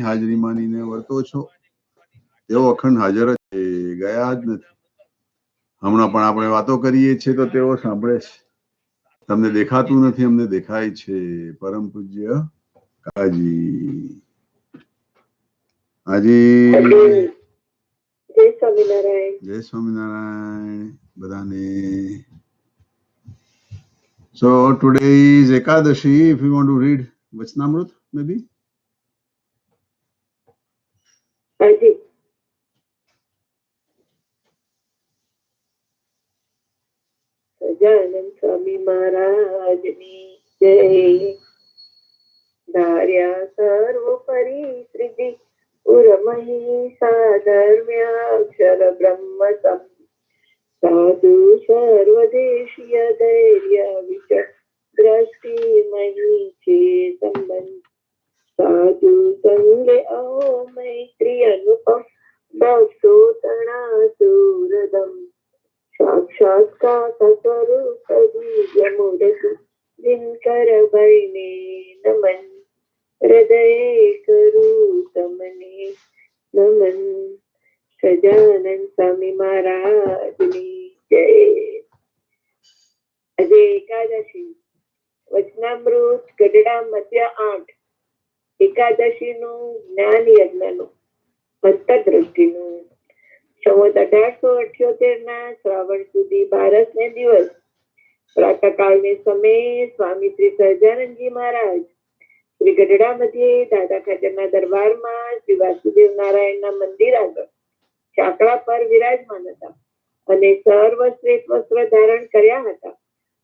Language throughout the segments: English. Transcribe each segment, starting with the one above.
હાજરી માનીને વર્તો છો તેઓ અખંડ હાજર જ છે, ગયા જ નથી. હમણાં પણ આપણે વાતો કરીએ છીએ તો તેઓ સાંભળે છે. તમને દેખાતું નથી, અમને દેખાય છે. પરમ પૂજ્ય કાકાજી હાજી. જય સ્વામિનારાયણ. જય સ્વામિનારાયણ બધાને. So today is Ekadashi. If you want to read Vachanamrut, maybe. હાજી. સજાનંદ સ્વામી મહારાજની જય. ધાર્યા સર્વોપરી શ્રીજી પુરમહી સાધર્મ્યાક્ષર બ્રહ્મ સમ સાધુ સર્વદેશીય ધૈર્ય વિચ દ્રષ્ટિ મહી છે સંબંધ સાધુ સંગે અહો મૈત્રી અનુપમ ભક્તો તણા સુરદમ સાક્ષાત્કાર સ્વરૂપ દિવ્ય મૂર્તિ દિનકર ભાઈને નમન હૃદય કરું તમને નમન. સજાનંદ સ્વામી મહારાજની જય. આજે એકાદશી. વચનામૃત ગઢડા મધ્ય 8. એકાદશી નું જ્ઞાન યજ્ઞ નું હસ્તદ્રષ્ટિ નું સંવત 1878 ના શ્રાવણ સુધી 12 ને દિવસ પ્રાતઃકાળ ને સમયે સ્વામી શ્રી સહજાનંદજી મહારાજ શ્રી ગઢડા મધ્યે દાદા ખાચરના દરબારમાં શ્રી વાસુદેવ નારાયણના મંદિર આગળ ચાકડા પર વિરાજમાન હતા અને સર્વ શ્વેત વસ્ત્ર ધારણ કર્યા હતા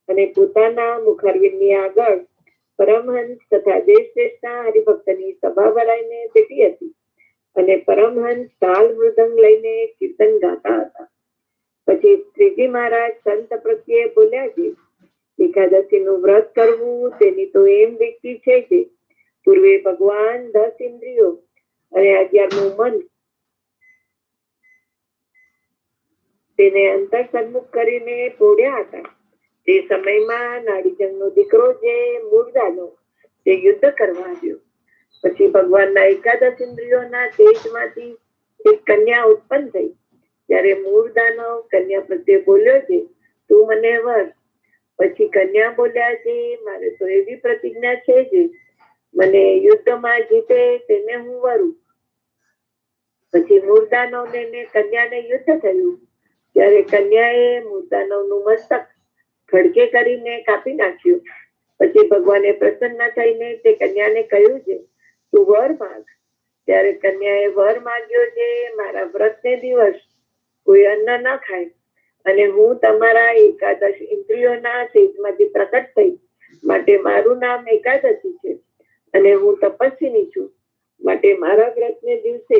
અને પોતાના મુખારવિંદની આગળ પરમહંસ તથા દેશ દેશના હરિભક્તની સભા ભરાઈને બેઠી હતી અને પરમહંસ તાલ મૃદંગ લઈને કીર્તન ગાતા હતા. પછી શ્રીજી મહારાજ સંત પ્રત્યે બોલ્યા છે, એકાદશી નું વ્રત કરવું તેની તો એમ વ્યક્તિ છે કે પૂર્વે ભગવાન 10 ઇન્દ્રિયો અને 11મું મન તેને અંતર સન્મુખ કરીને પોડ્યા હતા. તે સમયમાં નાડીજંગનો દીકરો જે મૂળદાનો તે યુદ્ધ કરવા આવ્યો. પછી ભગવાનના એકાદશ ઇન્દ્રિયોના તેજમાંથી એક કન્યા ઉત્પન્ન થઈ. ત્યારે મૂળ દાનવ કન્યા પ્રત્યે બોલ્યો છે, તું મને વર. પછી કન્યા બોલ્યા છે, મારે તો એવી પ્રતિજ્ઞા છે જે મને યુદ્ધમાં જીતે તેને હું વરું. પછી મૂળ દાનવને કન્યાને યુદ્ધ થયું. ત્યારે કન્યાએ મૂળ દાનવનું મસ્તક ખડકે કરીને કાપી નાખ્યું. પછી ભગવાને પ્રસન્ન થઈને તે કન્યાને કહ્યું છે, તું વર માંગ. ત્યારે કન્યાએ વર માંગ્યો છે, મારા વ્રતને દિવસ કોઈ અન્ન ન ખાય અને હું તમારા એકાદશ ઇન્દ્રિયોના તેજમાંથી પ્રકટ થઈ માટે મારું નામ એકાદશી છે અને હું તપસ્વીની છું માટે મારા વ્રતને દિવસે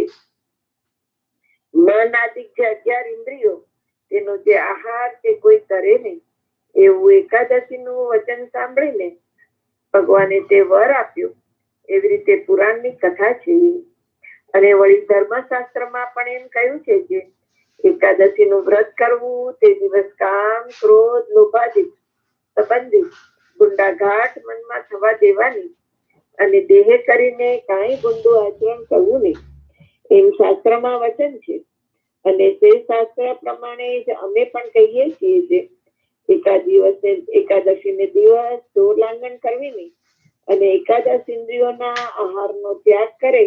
મન આદિક જે 11 ઇન્દ્રિયો તેનો જે આહાર તે કોઈ કરે નહીં એવું એકાદશી નું વચન સાંભળીને ભગવાને તે વર આપ્યો. એવી રીતે પુરાણની કથા છે. અને વળી ધર્મશાસ્ત્રમાં પણ એમ કહ્યું છે કે એકાદશી નું વ્રત કરવું તે દિવસ કામ ક્રોધ લોભાદિક સંબંધી ગુંડાઘાટ મનમાં થવા દેવાની અને દેહે કરીને કાંઈ ગુંડું આચરણ કરવું નહીં એમ શાસ્ત્રમાં વચન છે. અને તે શાસ્ત્ર પ્રમાણે જ અમે પણ કહીએ છીએ જે એકાદશી ને દિવસ ચોર લાંઘન કરવી નહીં અને એકાદશ ઇન્દ્રિયોના આહારનો ત્યાગ કરે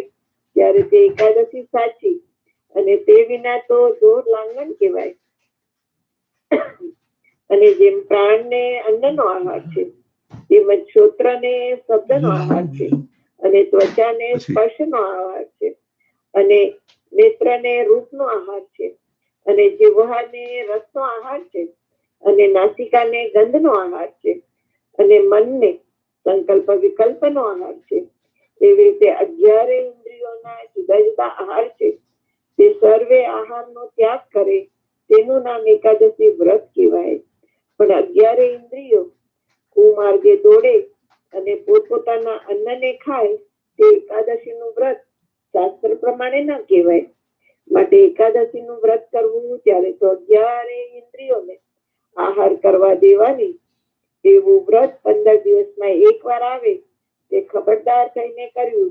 ત્યારે તે એકાદશી સાચી અને તે વિના તો જોર લાંઘન કહેવાય. અને જેમ પ્રાણને અન્નનો આહાર છે તેમજ શ્રોત્રને શબ્દનો આહાર છે અને ત્વચાને સ્પર્શનો આહાર છે અને નેત્રને રૂપનો આહાર છે અને જીહ્વાને રસનો આહાર છે અને નાસિકાને ગંધનો આહાર છે અને મનને સંકલ્પ વિકલ્પનો આહાર છે. એવી રીતે 11 ઇન્દ્રિયોના જુદા જુદા આહાર છે. તે સર્વે આહારનો ત્યાગ કરે તેનું નામ એકાદશી વ્રત કહેવાય. પણ 11 ઇન્દ્રિયો કુમાર્ગે દોડે અને પોતપોતાના અન્નને ખાય તે એકાદશી નું વ્રત શાસ્ત્ર પ્રમાણે ન કહેવાય. માટે એકાદશી નું વ્રત કરવું ત્યારે તો 11 ઇન્દ્રિયોને આહાર કરવા દેવાની. એવું વ્રત 15 દિવસમાં એક વાર આવે તે ખબરદાર થઈને કર્યું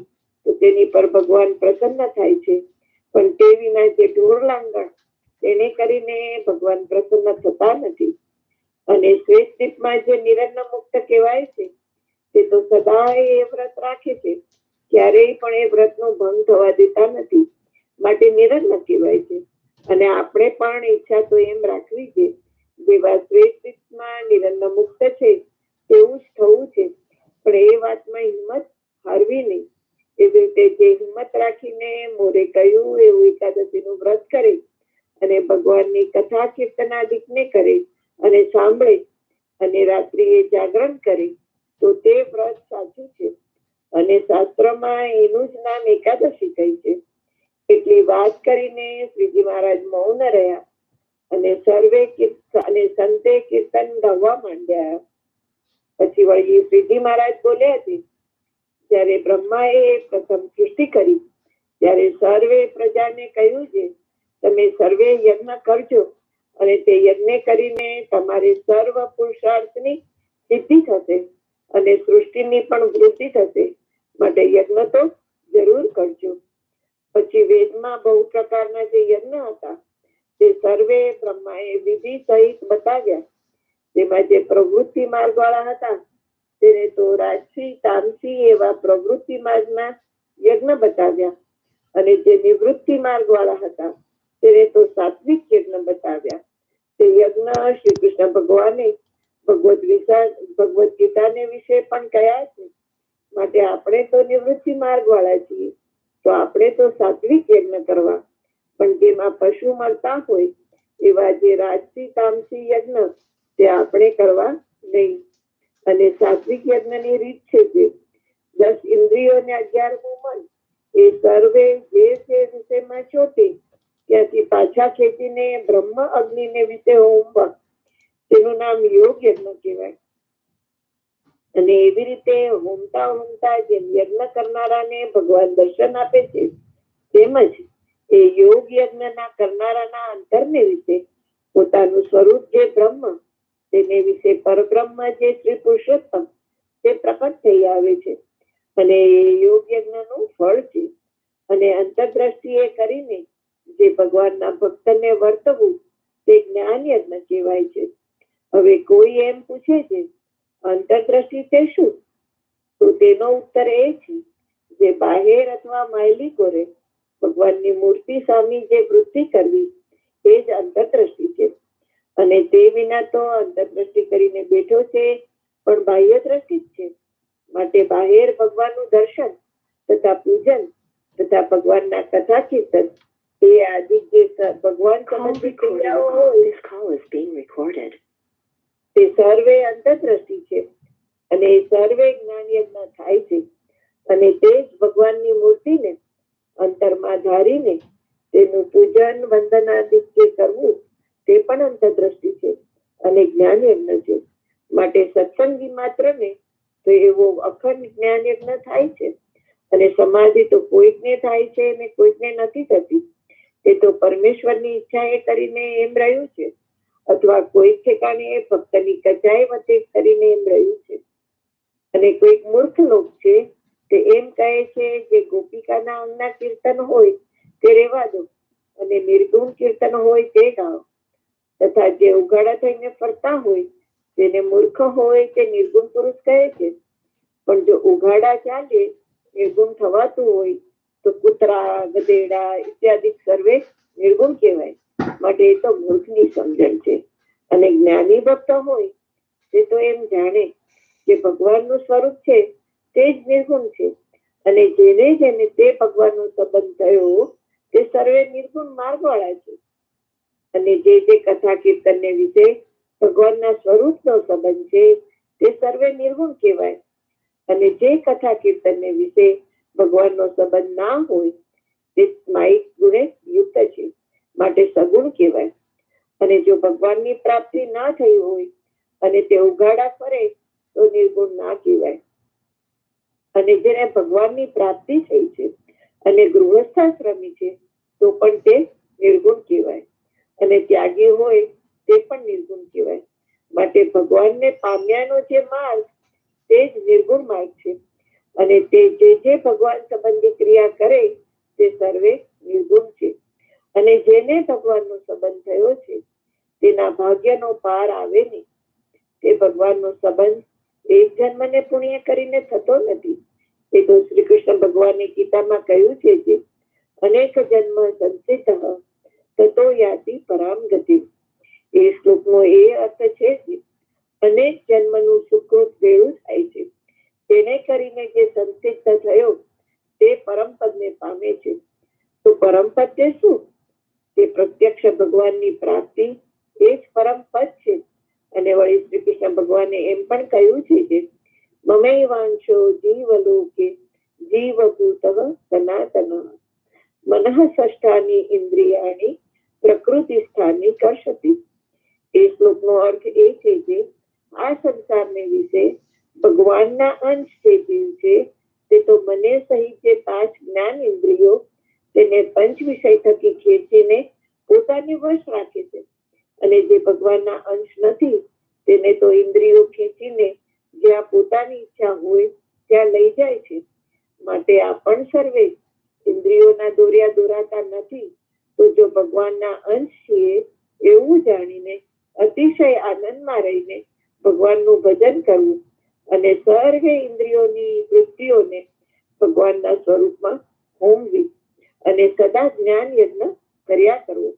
તો તેની પર ભગવાન પ્રસન્ન થાય છે. પણ તે વિના જે ઢોર લાંગણ તેને કરીને ભગવાન પ્રસન્ન થતા નથી. અને શ્વેત દીપમાં જે નિરન્ન મુક્ત કહેવાય છે તે તો સદાય એ વ્રત રાખે છે, ક્યારેય પણ એ વ્રતનો ભંગ થવા દેતા નથી, માટે નિરન્ન કહેવાય છે. અને આપણે પણ ઈચ્છા તો એમ રાખવી છે, જેવા શ્વેત દીપમાં નિરન્ન મુક્ત છે તેવું જ થવું છે. પણ એ વાતમાં હિંમત હારવી નહીં. એવી રીતે જે હિંમત રાખીને મોરે કહ્યું એવું એકાદશીનું વ્રત કરે અને ભગવાનની કથા કીર્તનાદિકને કરે અને સાંભળે અને રાત્રિએ જાગરણ કરે તો તે વ્રત સાચું છે. અને શાસ્ત્રમાં એનું જ નામ એકાદશી કહી છે. એટલી વાત કરીને શ્રીજી મહારાજ મૌન રહ્યા અને સર્વે અને સંતે કીર્તન ગાવા માંડ્યા. પછી વળી શ્રીજી મહારાજ બોલ્યા છે, જયારે બ્રહ્માએ પ્રથમ સૃષ્ટિ કરી ત્યારે સર્વે પ્રજાને કહ્યું છે, તમે સર્વે યજ્ઞ કરજો અને તે યજ્ઞ કરીને તમારે સર્વ પુરુષાર્થની સિદ્ધિ થશે અને સૃષ્ટિની પણ વૃદ્ધિ થશે, માટે યજ્ઞ તો જરૂર કરજો. પછી વેદમાં બહુ પ્રકારના જે યજ્ઞ હતા તે સર્વે બ્રહ્માએ વિધિ સહિત બતાવ્યા. તેમાં જે પ્રવૃત્તિ માર્ગ વાળા હતા તેને તો રાજસી તામસી એવા પ્રવૃત્તિ માર્ગના યજ્ઞ બતાવ્યા અને જે નિવૃત્તિ માર્ગ વાળા હતા તેને તો સાત્વિક યજ્ઞ બતાવ્યા. તે યજ્ઞ શ્રી કૃષ્ણ ભગવાને ભગવદ ગીતાને વિશે પણ કહ્યા છે. માટે આપણે તો નિવૃત્તિ માર્ગ વાળા છીએ તો આપણે તો સાત્વિક યજ્ઞ કરવા, પણ જેમાં પશુ મળતા હોય એવા જે રાજસી તામસી યજ્ઞ તે આપણે કરવા નહીં. અને સાત્વિક યજ્ઞની રીત છે જે 10 ઇન્દ્રિયો ને 11મું મન એ સર્વે જે વિષયમાં ચોટે ત્યાંથી પાછા ખેંચીને બ્રહ્મ અગ્નિને વિશે હોમવા તેનું નામ યોગ યજ્ઞ કહેવાય. અને એવી રીતે હોમતા હોમતા જેમ યજ્ઞ કરનારાને ભગવાન દર્શન આપે છે તેમજ એ યોગ યજ્ઞના કરનારાના અંતરને વિશે પોતાનું સ્વરૂપ જે બ્રહ્મ તેને વિશે પરબ્રહ્મ જે શ્રી પુરુષોત્તમ તે પ્રકટ થઈ આવે છે. અને યોગ યજ્ઞનું ફળ છે. અને અંતરદ્રષ્ટિએ કરીને જે ભગવાનના ભક્તને વર્તવું તે જ્ઞાન યજ્ઞ કહેવાય છે. હવે કોઈ એમ પૂછે છે અંતરદ્રષ્ટિ તે શું? તો તેનો ઉત્તર એ છે, જે બાહેર અથવા માયલી કોરે ભગવાનની મૂર્તિ સામે જે વૃત્તિ કરવી એ જ અંતરદ્રષ્ટિ છે. અને તે વિના તો અંતરદ્રષ્ટિ કરીને બેઠો છે પણ બાહ્ય દ્રષ્ટિ જ છે. માટે બાહેર ભગવાનનું દર્શન તથા પૂજન તથા ભગવાનના કથા કીર્તન એ આદિ જે ભગવાન સંબંધી ક્રિયાઓ હોય તે સર્વે અંતરદ્રષ્ટિ છે. અને એ સર્વે જ્ઞાન યજ્ઞ થાય છે. અને તે જ ભગવાનની મૂર્તિને અંતરમાં ધારીને તેનું પૂજન વંદનાદિ જે કરવું તે પણ અંતરદ્રષ્ટિ છે અને જ્ઞાન યજ્ઞ છે. માટે સત્સંગી માત્રને તો એવો અખંડ જ્ઞાન યજ્ઞ થાય છે. અને સમાધિ તો કોઈકને થાય છે અને કોઈકને નથી થતી. તે તો પરમેશ્વરની ઈચ્છા એ કરીને એમ રહ્યું છે અથવા કોઈ ઠેકાણે ભક્તની કચાઈ વતે કરીને એમ રહ્યું છે. અને કોઈક મૂર્ખ લોક છે તે એમ કહે છે જે ગોપિકાના અંગના કીર્તન હોય તે રેવા દો અને નિર્ગુણ કીર્તન હોય તે ગાઓ, તથા જે ઉઘાડા થઈને ફરતા હોય તેને મૂર્ખ હોય તે નિર્ગુણ પુરુષ કહે છે. પણ જો ઉઘાડા ચાલે નિર્ગુણ થવાતું હોય તો કૂતરા ગધેડા ઇત્યાદિ સર્વે નિર્ગુણ કહેવાય. માટે એ તો મૂર્ખની સમજણ છે. અને જ્ઞાની ભક્ત હોય તે તો એમ જાણે કે ભગવાનનું સ્વરૂપ છે તે જ નિર્ગુણ છે. અને જેને જેને તે ભગવાનનો સંબંધ થયો તે સર્વે નિર્ગુણ માર્ગ વાળા છે. અને જે કથા કીર્તનને વિશે ભગવાનના સ્વરૂપનો સંબંધ છે તે સર્વે નિર્ગુણ કહેવાય. અને જે કથા કીર્તનને વિશે ભગવાનનો સંબંધ ના હોય તે માઇક ગુણે યુક્ત છે, માટે સગુણ કહેવાય. અને જો ભગવાનની પ્રાપ્તિ ના થઈ હોય અને તે ઉઘાડા ફરે તો નિર્ગુણ ના કહેવાય. અને જેને ભગવાનની પ્રાપ્તિ થઈ છે અને ગૃહસ્થાશ્રમી છે તો પણ તે નિર્ગુણ કહેવાય. અને ત્યાગી હોય તે પણ નિર્ગુણ કહેવાય. માટે ભગવાનને પામ્યાનો જે માર્ગ તે જ નિર્ગુણ માર્ગ છે. અને તે જે ભગવાન સંબંધી ક્રિયા કરે તે સર્વે નિર્ગુણ છે. અને જેને ભગવાનનો સંબંધ થયો છે તેના ભાગ્યનો પાર આવે નહીં. તે ભગવાનનો સંબંધ એક જન્મને પુણ્ય કરીને થતો નથી. એ તો શ્રી કૃષ્ણ ભગવાનની ગીતામાં કહ્યું છે કે અનેક જન્મ સંચિત તતો યાતિ પરામ ગતિ. એ શ્લોકનો એ અર્થ છે કે અનેક જન્મનું સુકૃત ભેળું થાય છે. તેને કરીને જે સંચિત થયો તે પરમપદને પામે છે. તો પરમપદ તે શું? તે પ્રત્યક્ષ ભગવાનની પ્રાપ્તિ એ જ પરમપદ છે. અને વળી શ્રી કૃષ્ણ ભગવાને એમ પણ કહ્યું છે કે મમૈવાંશો જીવલોકે જીવભૂત સનાતન મનઃ ષષ્ઠાની ઇન્દ્રિયાણી પ્રકૃતિ સ્થાની કરશતી. એ શ્લોકનો અર્થ એ છે કે આ સંસારને વિશે ભગવાનના અંશ જે જીવ છે તે તો મને સહિત જે 5 જ્ઞાન ઇન્દ્રિયો તેને પંચ વિષય થકી ખેંચીને પોતાની વશ રાખે છે. અને જે ભગવાનના અંશ નથી તેને તો ઇન્દ્રિયો ખેંચીને જ્યાં પોતાની ઈચ્છા હોય ત્યાં લઈ જાય છે. માટે આપણ સર્વે ઇન્દ્રિયોના દોર્યા દોરાતા નથી. તો જો ભગવાનના અંશ છીએ એવું જાણીને અતિશય આનંદમાં રહીને ભગવાનનું ભજન કરવું અને સર્વે ઇન્દ્રિયોની વૃત્તિઓને ભગવાનના સ્વરૂપમાં હોમવી અને સદા જ્ઞાન યજ્ઞ કર્યા કરવું.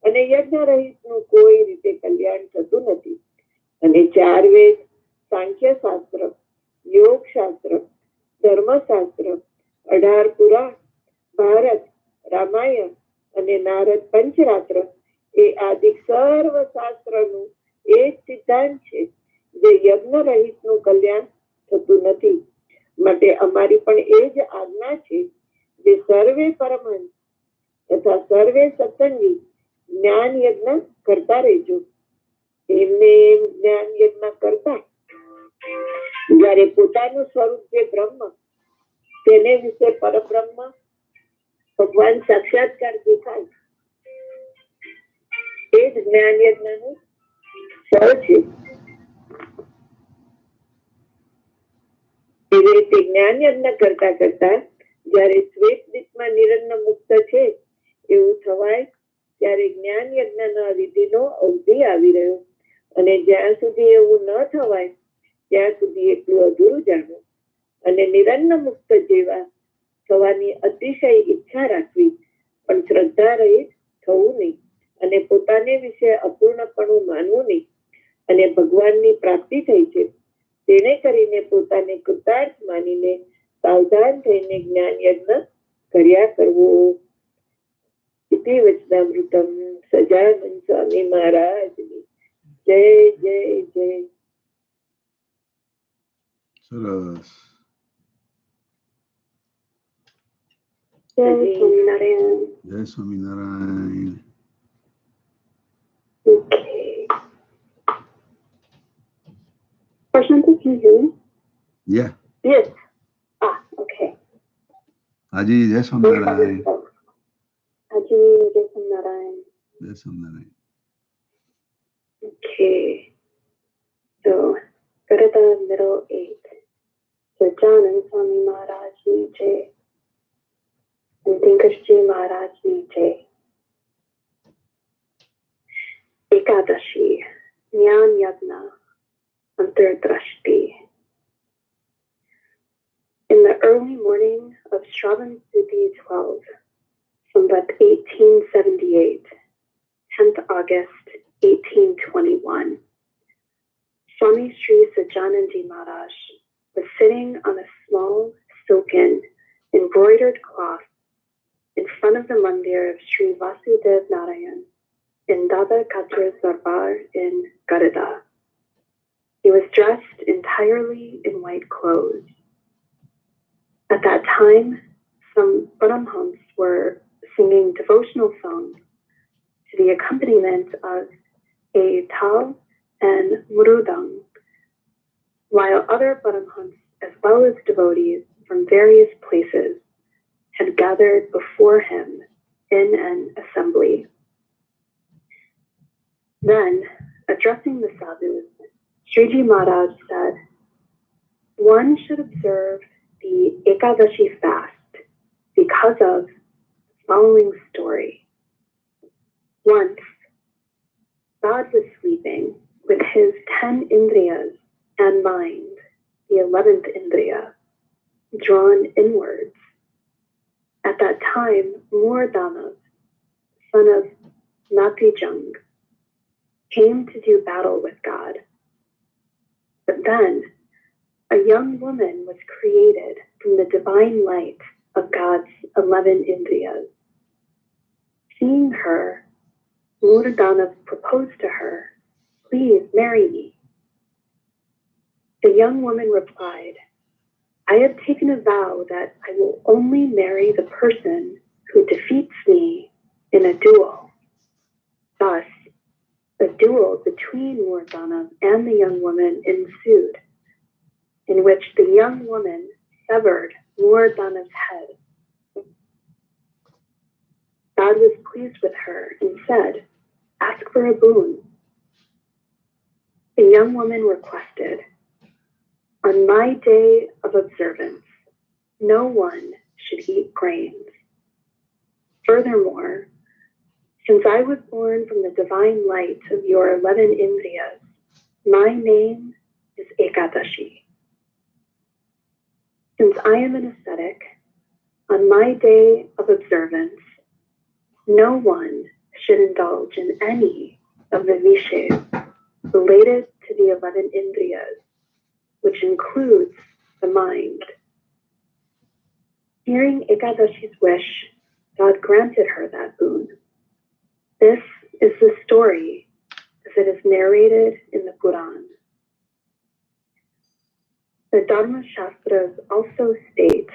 અને યજ્ઞ રહિતનું કોઈ રીતે કલ્યાણ થતું નથી. અને 4 વેદ, સાંખ્ય શાસ્ત્ર, યોગ શાસ્ત્ર, ધર્મશાસ્ત્ર, 18 પુરાણ, ભારત, રામાયણ અને નારદ પંચરાત્ર એ આદિ સર્વ શાસ્ત્રનું એ જ સિદ્ધાંત છે જે યજ્ઞ રહિતનું કલ્યાણ થતું નથી. માટે અમારી પણ એ જ આજ્ઞા છે જે સર્વે પરમહંસ તથા સર્વે સત્સંગી જ્ઞાન યજ્ઞ કરતા રહેજો. એમને એમ જ્ઞાન યજ્ઞ કરતા જયારે પોતાનું સ્વરૂપ જે બ્રહ્મ તેને વિશે પરબ્રહ્મ ભગવાન સાક્ષાત્કાર દેખાય એ જ જ્ઞાન યજ્ઞનું ફળ છે. એવી રીતે જ્ઞાન યજ્ઞ કરતા કરતા જયારે શ્વેત દીપમાં નિરન્ન મુક્ત છે એવું થવાય ત્યારે જ્ઞાન યજ્ઞના વિધિનો અવધિ આવી રહ્યો. અને જ્યાં સુધી એવું ન થવાય ત્યાં સુધી એટલું અધૂરું જાણવું. અને નિરન્ન મુક્ત જેવા થવાની અતિશય ઈચ્છા રાખવી પણ શ્રદ્ધા રહિત થવું નહીં. અને પોતાને વિશે અપૂર્ણપણું માનવું નહીં. અને ભગવાનની પ્રાપ્તિ થઈ છે તેને કરીને પોતાને કૃતાર્થ માનીને સાવધાન થઈને જ્ઞાન યજ્ઞ કર્યા કરવો. ઇતિ વચનામૃતમ સજાનંદ સ્વામી મહારાજની જય જય જય. સરસ. જય સ્વામિનારાયણ. જય Swaminarayan. Okay. Prashanti, can you hear me? Yeah. Yes. Okay. હાજી જય સ્વામિનારાયણ. Haji, jai Swaminarayan. જય Swaminarayan. Okay. So, go to the middle 8. Sajanand Swami Maharaj Ji Jai. And Dinkar Ji Maharaj Ji Jai. Ekadashi. Jnana Yajna. Antardrashti. In the early morning of Shravan Suti 12, Samvat 1878, 10th August 1821, Swami Sri Sajananji Maharaj was sitting on a small silken embroidered cloth in front of the mandir of Sri Vasudev Narayan in Dada Katra's Darbar in Gadada. He was dressed entirely in white clothes. At that time, some Paramhams were singing devotional songs to the accompaniment of a tal and murudam, while other Paramhams, as well as devotees from various places, had gathered before him in an assembly. Then, addressing the sadhus, Sriji Maharaj said, "One should observe the Ekadashi fast because of the following story. Once, God was sleeping with his 10 indriyas and mind, the 11th indriya, drawn inwards. At that time, Mordanav, son of Natijang, came to do battle with God. But then, a young woman was created from the divine light of God's 11 indriyas. Seeing her, Mordanav proposed to her, "Please marry me." The young woman replied, "I have taken a vow that I will only marry the person who defeats me in a duel." Thus, a duel between Mordanav and the young woman ensued, in which the young woman severed Mordanav's head. God was pleased with her and said, "Ask for a boon." The young woman requested, "On my day of observance, no one should eat grains. Furthermore, since I was born from the divine light of your 11 indriyas, my name is Ekadashi. Since I am an ascetic, on my day of observance, no one should indulge in any of the vishes related to the 11 indriyas, which includes the mind." Hearing Ekadashi's wish, God granted her that boon. This is the story as it is narrated in the Quran. The Dharma Shastras also state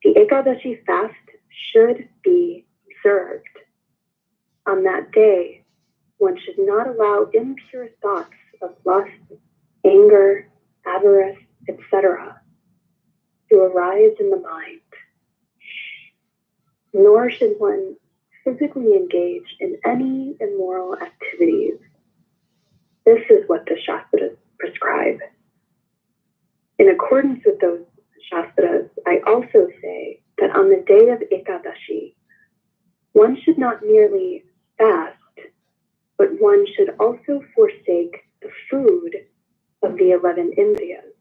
the Ekadashi fast should be observed. On that day, one should not allow impure thoughts of lust, anger, avarice, etc. to arise in the mind. Nor should one physically engage in any immoral activities. This is what the Shastras prescribe. In accordance with those Shastras, I also say that on the day of Ekadashi, one should not merely fast, but one should also forsake the food of the 11 indriyas.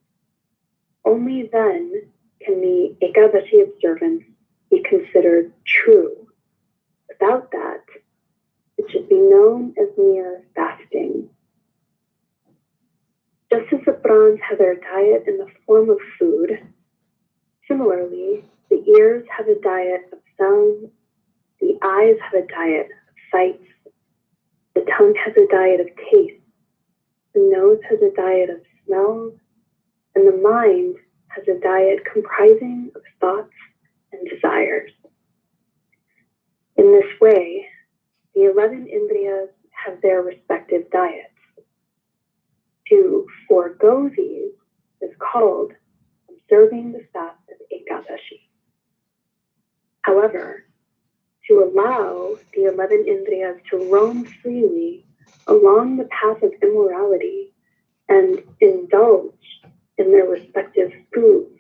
Only then can the Ekadashi observance be considered true. Without that, it should be known as mere fasting. Just as the prawns have their diet in the form of food, similarly, the ears have a diet of sounds, the eyes have a diet of sights, the tongue has a diet of taste, the nose has a diet of smells, and the mind has a diet comprising of thoughts and desires. In this way, the 11 indriyas have their respective diets. To forego these is called observing the fast of Ekadashi. However, to allow the 11 indriyas to roam freely along the path of immorality and indulge in their respective foods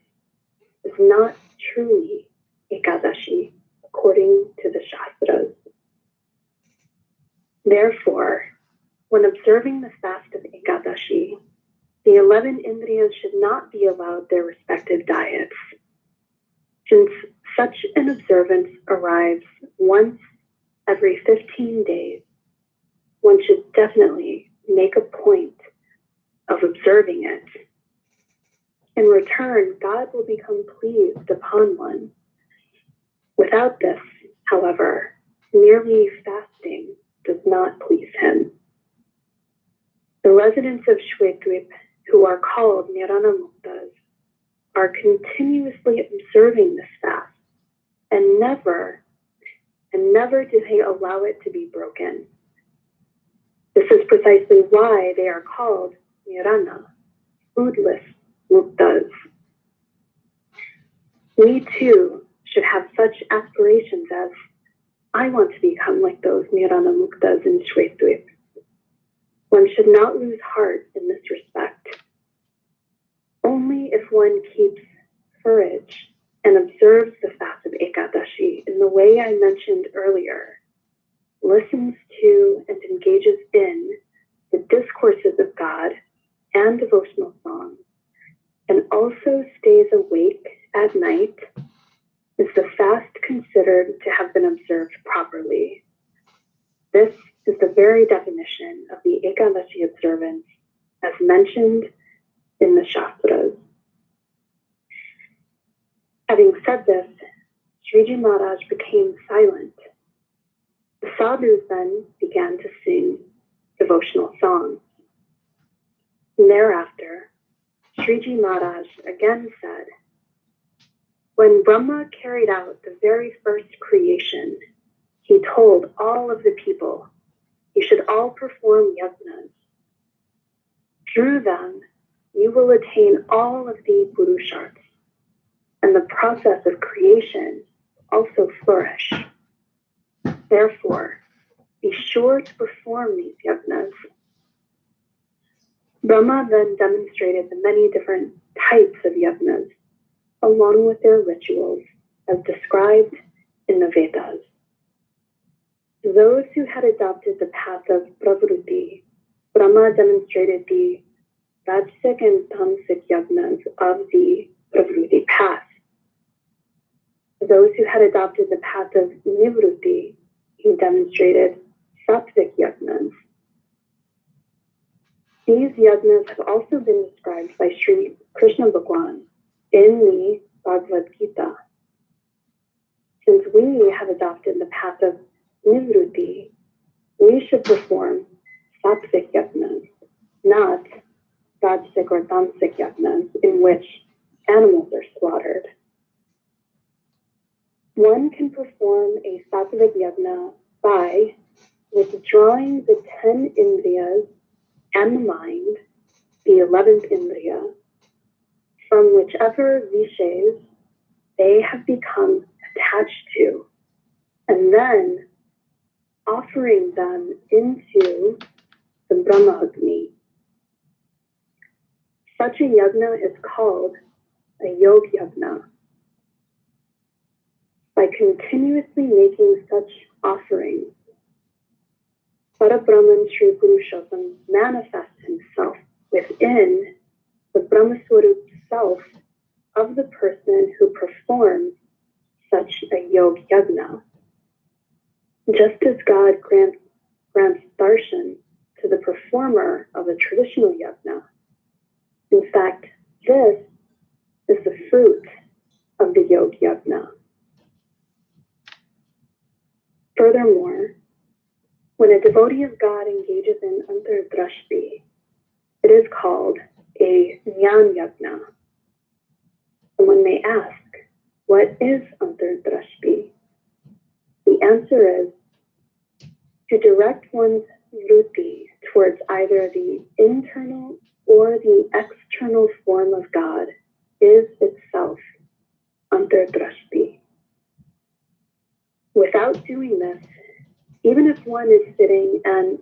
is not truly Ekadashi according to the Shastras. Therefore, when observing the fast of Ekadashi, the 11 indriyas should not be allowed their respective diets. Since such an observance arrives once every 15 days, one should definitely make a point of observing it. In return, God will become pleased upon one. Without this, however, merely fasting does not please him. The residents of Shwedwip, who are called Nirana Muktas, are continuously observing this fast, and never do they allow it to be broken. This is precisely why they are called Nirana, foodless Muktas. We too should have such aspirations as, I want to become like those Nirana Muktas in Shwedwip. One should not lose heart in this respect. Only if one keeps courage and observes the fast of Ekadashi in the way I mentioned earlier, listens to and engages in the discourses of God and devotional songs, and also stays awake at night, is the fast considered to have been observed properly. This is the very definition of the Ekadashi observance as mentioned in the Shastras. Having said this, Sriji Maharaj became silent. The sadhus then began to sing devotional songs. And thereafter, Sriji Maharaj again said, when Brahma carried out the very first creation, he told all of the people, you should all perform yajnas. Through them, you will attain all of the purusharths, and the process of creation also flourish. Therefore, be sure to perform these yajnas. Brahma then demonstrated the many different types of yajnas, along with their rituals, as described in the Vedas. Those who had adopted the path of pravruti, Brahma demonstrated the Rajasic and Tamasic yajnas of the pravruti path. Those who had adopted the path of nivruti, he demonstrated sattvic yajnas. These yajnas have also been described by Sri Krishna Bhagwan in the Bhagavad Gita. Since we have adopted the path of nivruti, we should perform sattvic yajnas, not rajasic or tamasic yajnas in which animals are slaughtered. One can perform a sattvic yajna by withdrawing the 10 indriyas and the mind, the 11th indriya, from whichever vishays they have become attached to, and then offering them into the Brahma-Agni. Such a yajna is called a Yogi yajna. By continuously making such offerings, Parabrahman Sri Purushottam manifests himself within the Brahmaswarup self of the person who performs such a Yogi yajna. Just as God grants darshan to the performer of a traditional yajna, in fact, this is the fruit of the Yogi yajna. Furthermore, when a devotee of God engages in antardrashti, it is called a jnana yajna. Someone may ask, what is antardrashti? The answer is to direct one's vritti towards either the internal or the external form of God is itself antardrashti. Without doing this, even if one is sitting and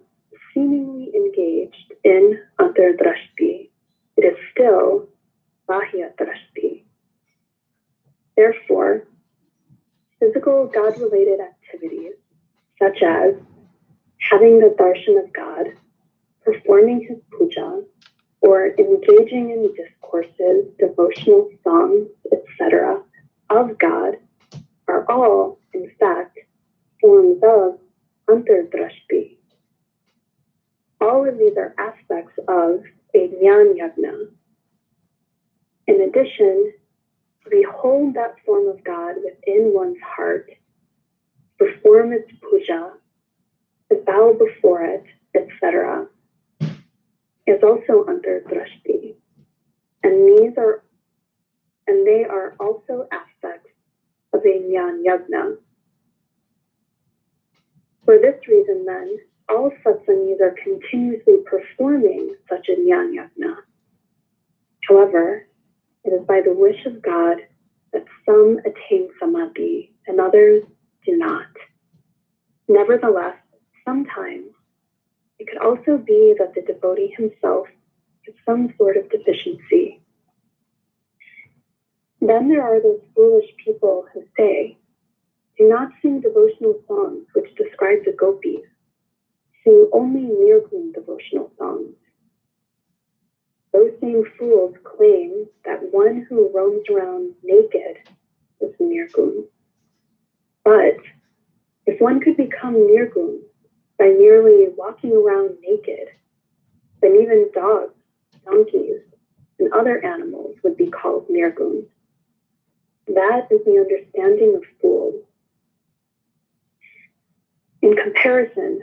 seemingly engaged in antardrashti, it is still bahyadrashti. Therefore, physical God-related activities, such as having the darshan of God, performing his puja, or engaging in discourses, devotional songs, etc., of God, are all, in fact, forms of antardrashti. All of these are aspects of a jnana yajna. In addition, to behold that form of God within one's heart, perform its puja, to bow before it, etc., is also antardrashti. And they are also aspects of a jnana yajna. For this reason, then, all satsangis are continuously performing such a jnana yajna. However, it is by the wish of God that some attain samadhi and others do not. Nevertheless, sometimes it could also be that the devotee himself has some sort of deficiency. Then there are those foolish people who say, do not sing devotional songs which describe the gopis. Sing only Nirgun devotional songs. Those same fools claim that one who roams around naked is Nirgun. But if one could become Nirgun by merely walking around naked, then even dogs, donkeys, and other animals would be called Nirgun. That is the understanding of fools. In comparison,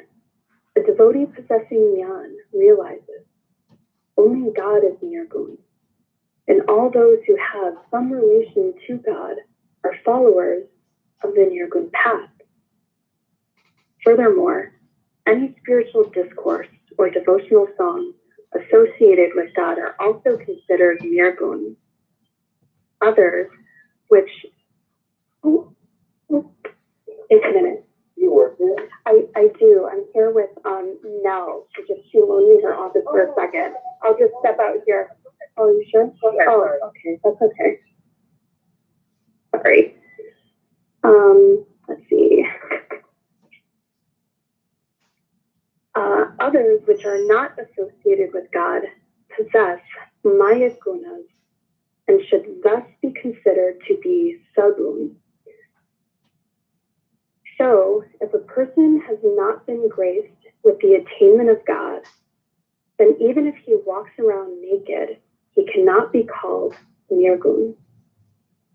a devotee possessing Jnana realizes only God is Nirgun, and all those who have some relation to God are followers of the Nirgun path. Furthermore, any spiritual discourse or devotional song associated with God are also considered Nirgun. Others, which, take a minute. You work there? I do. I'm here with Nell. She loaned me her office for a second. I'll just step out here. Oh, you sure? Oh, okay. That's okay. Sorry. Let's see. Others which are not associated with God possess Maya gunas and should thus be considered to be sagun. So, if a person has not been graced with the attainment of God, then even if he walks around naked, he cannot be called Nirgun.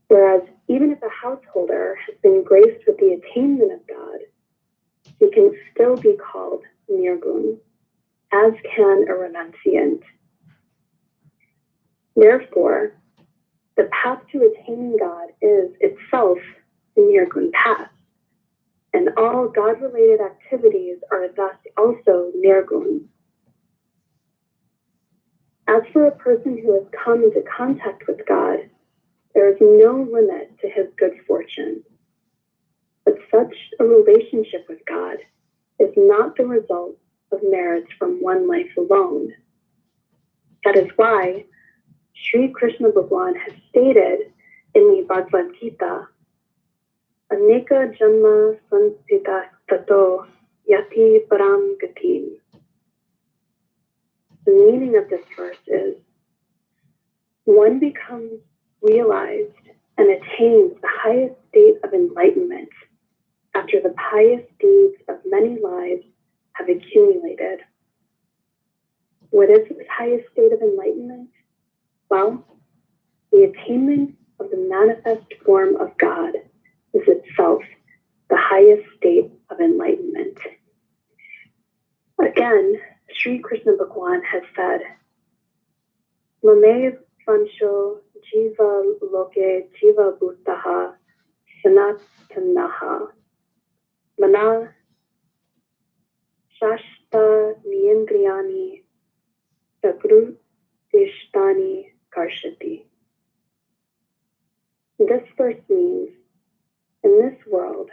Whereas, even if a householder has been graced with the attainment of God, he can still be called Nirgun, as can a renunciant. Therefore, the path to attaining God is itself the Nirgun path, and all God-related activities are thus also Nirgun. As for a person who has come into contact with God, there is no limit to his good fortune. But such a relationship with God is not the result of merits from one life alone. That is why Sri Krishna Bhagwan has stated in the Bhagavad Gita, Aneka Janma Sansita Tato Yati Param Gatim. The meaning of this verse is, one becomes realized and attains the highest state of enlightenment after the pious deeds of many lives have accumulated. What is this highest state of enlightenment? Well, the attainment of the manifest form of God is itself the highest state of enlightenment. Again, Sri Krishna Bhagwan has said, Mame Vansho Jiva Loke Jiva Bhutaha Sanatanaha Mana Shashta Niyendriyani Sagru Dishtani Karshati. This verse means, in this world,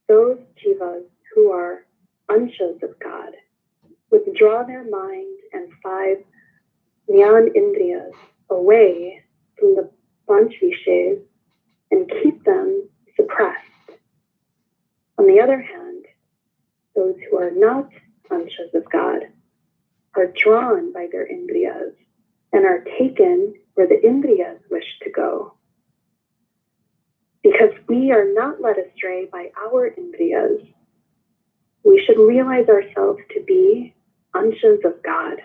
those jivas who are anshas of God withdraw their mind and 5 Jnana Indriyas away from the Panch Vishays and keep them suppressed. On the other hand, those who are not anshas of God are drawn by their Indriyas and are taken where the Indriyas wish to go. Because we are not led astray by our Indriyas, we should realize ourselves to be anshas of God.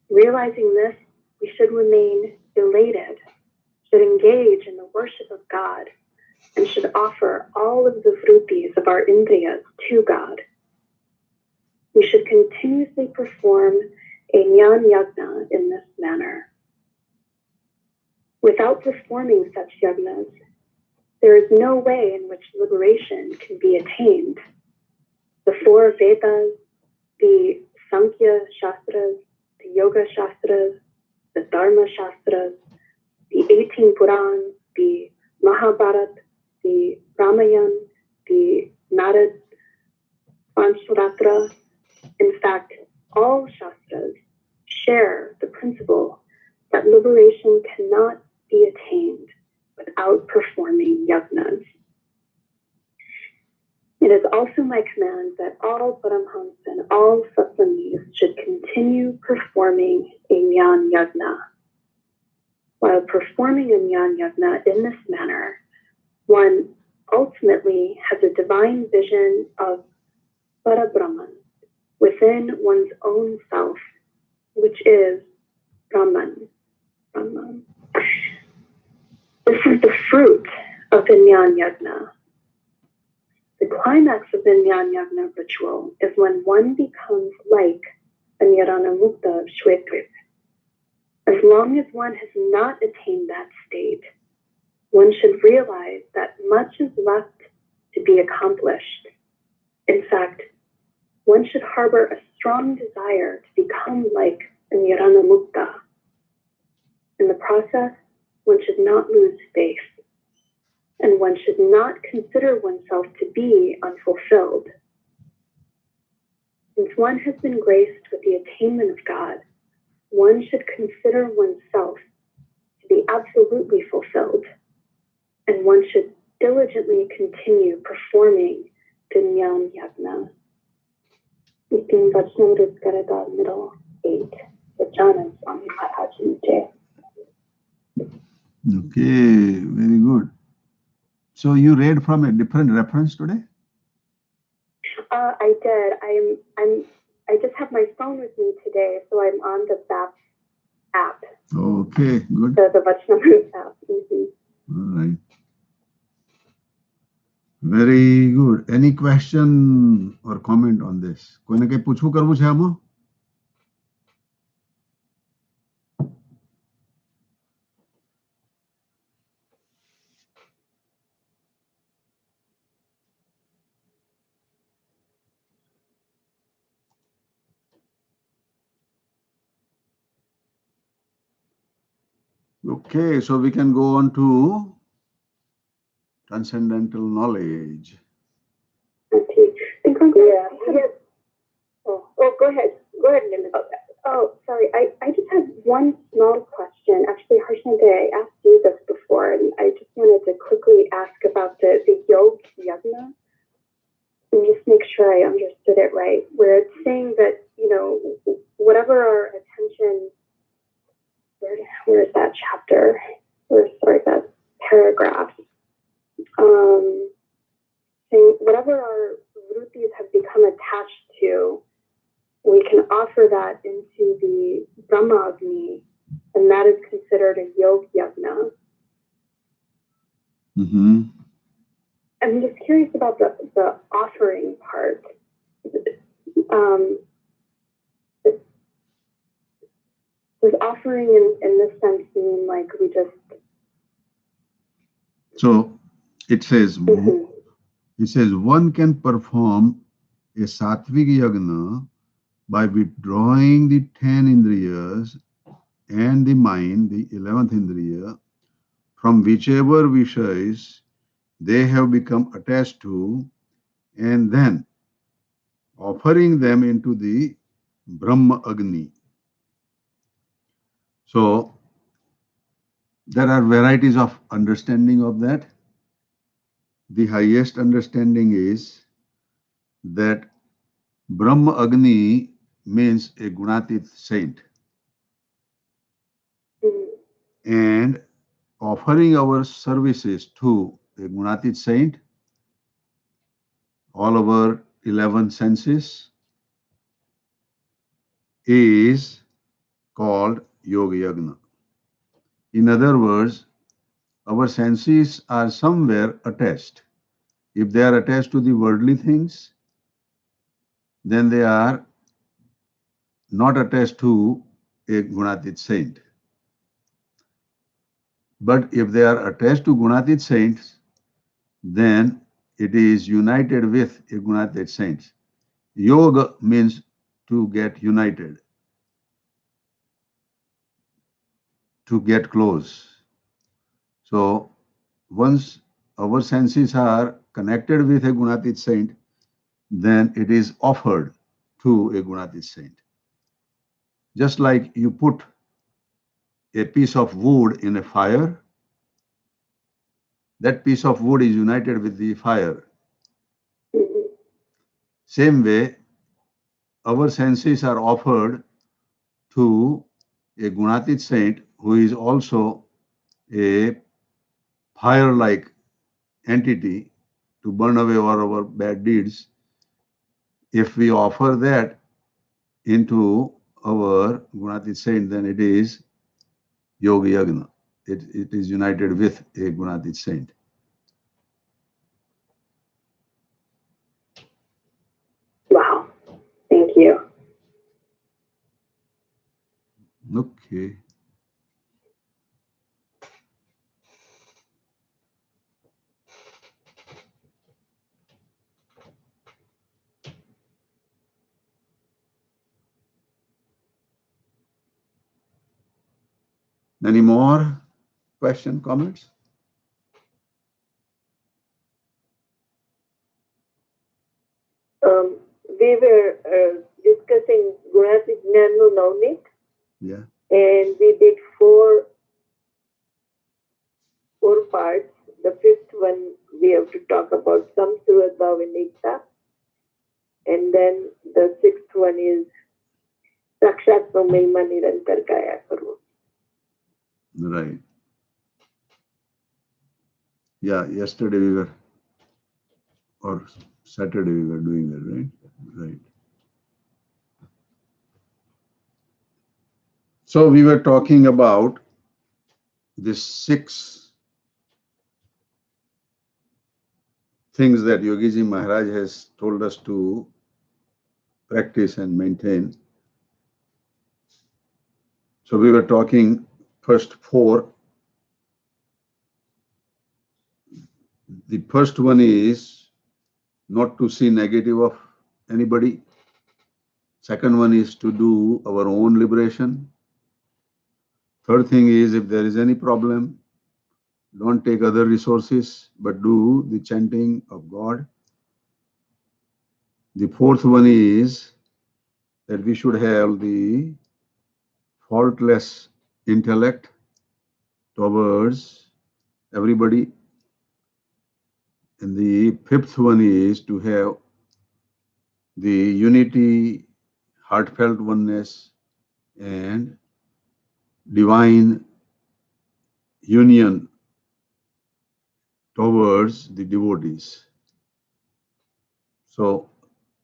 Realizing this, we should remain elated, should engage in the worship of God, and should offer all of the vrutis of our Indriyas to God. We should continuously perform a jnana yagna in this manner. Without performing such yagnas, there is no way in which liberation can be attained. The 4 Vedas, the Sankhya Shastras, the Yoga Shastras, the Dharma Shastras, the 18 Purans, the Mahabharata, the Ramayana, the Narad Panchuratra, in fact, all Shastras share the principle that liberation cannot be attained without performing yajnas. It is also my command that all Paramhans and all Satsamis should continue performing a Jnana Yajna. While performing a Jnana Yajna in this manner, one ultimately has a divine vision of Parabrahman within one's own self, which is Brahman. Brahman. This is the fruit of the Jnana Yajna. The climax of the Jnana Yajna ritual is when one becomes like a Nirana Mukta of Shvetrit. As long as one has not attained that state, one should realize that much is left to be accomplished. In fact, one should harbor a strong desire to become like a Nirana Mukta. In the process, one should not lose faith, and one should not consider oneself to be unfulfilled. Since one has been graced with the attainment of God, one should consider oneself to be absolutely fulfilled, and one should diligently continue performing the Jnana Yajna. Itin Vachnamrit Karada middle 8. Vajana Swami Maharaj Jai. Okay, very good. So you read from a different reference today? I did. I just have my phone with me today, so I'm on the BAP app. Okay, good. The Vachnamrit app. All right. Very good. Any question or comment on this? કોઈને કઈ પૂછવું કરવું છે આમાં? Okay, so we can go on to transcendental knowledge. Okay. Oh, go ahead. Go ahead, Nima. Oh, sorry. I just had one small question. Actually, Harshante, I asked you this before, and I just wanted to quickly ask about the Yogi Yajna and just make sure I understood it right, where it's saying that, whatever our attention, where is that chapter? That paragraph. Saying whatever our vrittis have become attached to, we can offer that into the Brahma Agni, and that is considered a Yogi Yajna. Mm-hmm. I'm just curious about the offering part. Does offering in this sense mean like we just... So it says, one can perform a sattvic yagna by withdrawing the 10 indriyas and the mind, the 11th indriya, from whichever vishayas they have become attached to, and then offering them into the Brahma Agni. So there are varieties of understanding of that. The highest understanding is that Brahma Agni means a Gunatit saint. And offering our services to a Gunatit saint, all our 11 senses, is called Yoga Yagna. In other words, our senses are somewhere attached. If they are attached to the worldly things, then they are not attached to a Gunatit saint. But if they are attached to Gunatit saints, then it is united with a Gunatit saint. Yoga means to get united, to get close. So once our senses are connected with a Gunatit saint, then it is offered to a Gunatit saint. Just like you put a piece of wood in a fire, that piece of wood is united with the fire. Mhm. Same way, our senses are offered to a Gunatit saint who is also a fire-like entity to burn away all our bad deeds. If we offer that into our Gunatit saint, then it is Yogi Yagna. It is united with a Gunatit saint. Wow. Thank you. Okay. Any more question, comments? We were discussing Gunatik Jnanu Navnik, Yeah. and we did four parts. The fifth one we have to talk about some Surat Bhavanekta, and then the sixth one is Sakshat Mahima Nirantar Kaya Karo. Right. Yeah, yesterday we were, or Saturday we were doing that, right? Right. So we were talking about these 6 things that Yogiji Maharaj has told us to practice and maintain. So we were talking first 4. The first one is not to see negative of anybody. Second one is to do our own liberation. Third thing is, if there is any problem, don't take other resources, but do the chanting of God. The fourth one is that we should have the faultless intellect towards everybody. And the fifth one is to have the unity, heartfelt oneness, and divine union towards the devotees. So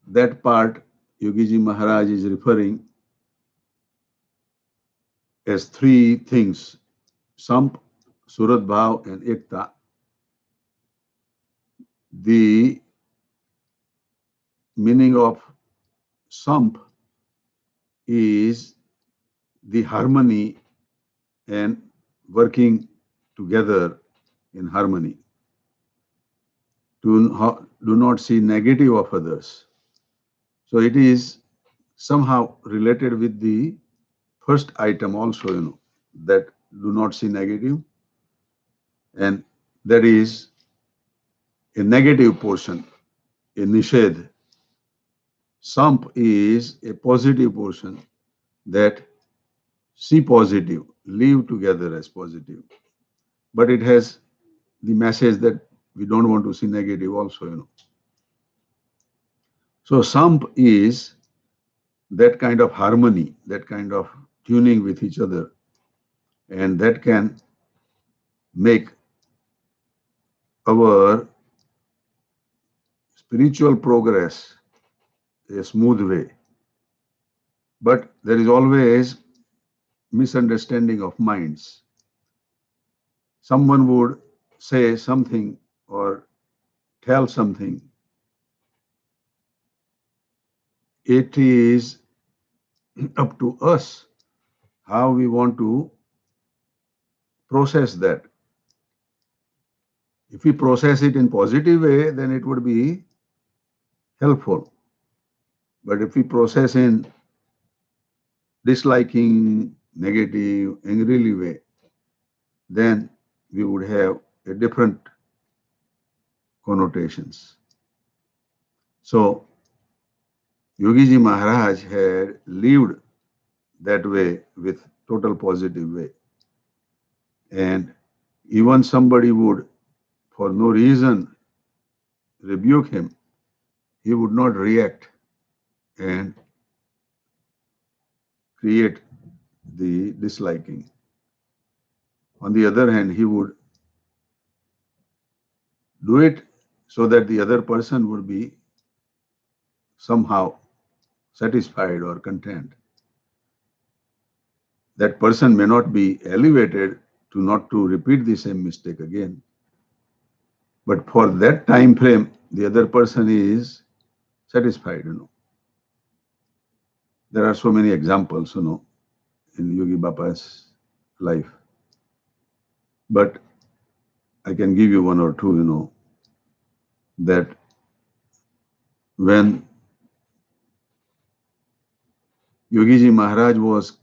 that part Yogiji Maharaj is referring as 3 things: Samp, Surat Bhav, and Ekta. The meaning of Samp is the harmony and working together in harmony. Do not see negative of others. So it is somehow related with the first item also, that do not see negative, and that is a negative portion, a nishedh. Samp is a positive portion, that see positive, live together as positive. But it has the message that we don't want to see negative also. So Samp is that kind of harmony, that kind of tuning with each other, and that can make our spiritual progress a smooth way. But there is always misunderstanding of minds. Someone would say something or tell something. It is up to us how we want to process that. If we process it in positive way, then it would be helpful. But if we process in disliking, negative, angrily way, then we would have a different connotations. So Yogiji Maharaj had lived that way with total positive way. And even somebody would for no reason rebuke him, he would not react and create the disliking. On the other hand, he would do it so that the other person would be somehow satisfied or content. That person may not be elevated to not to repeat the same mistake again, but for that time frame, the other person is satisfied. There are so many examples, in Yogi Baba's life. But I can give you one or two, that when Yogiji Maharaj was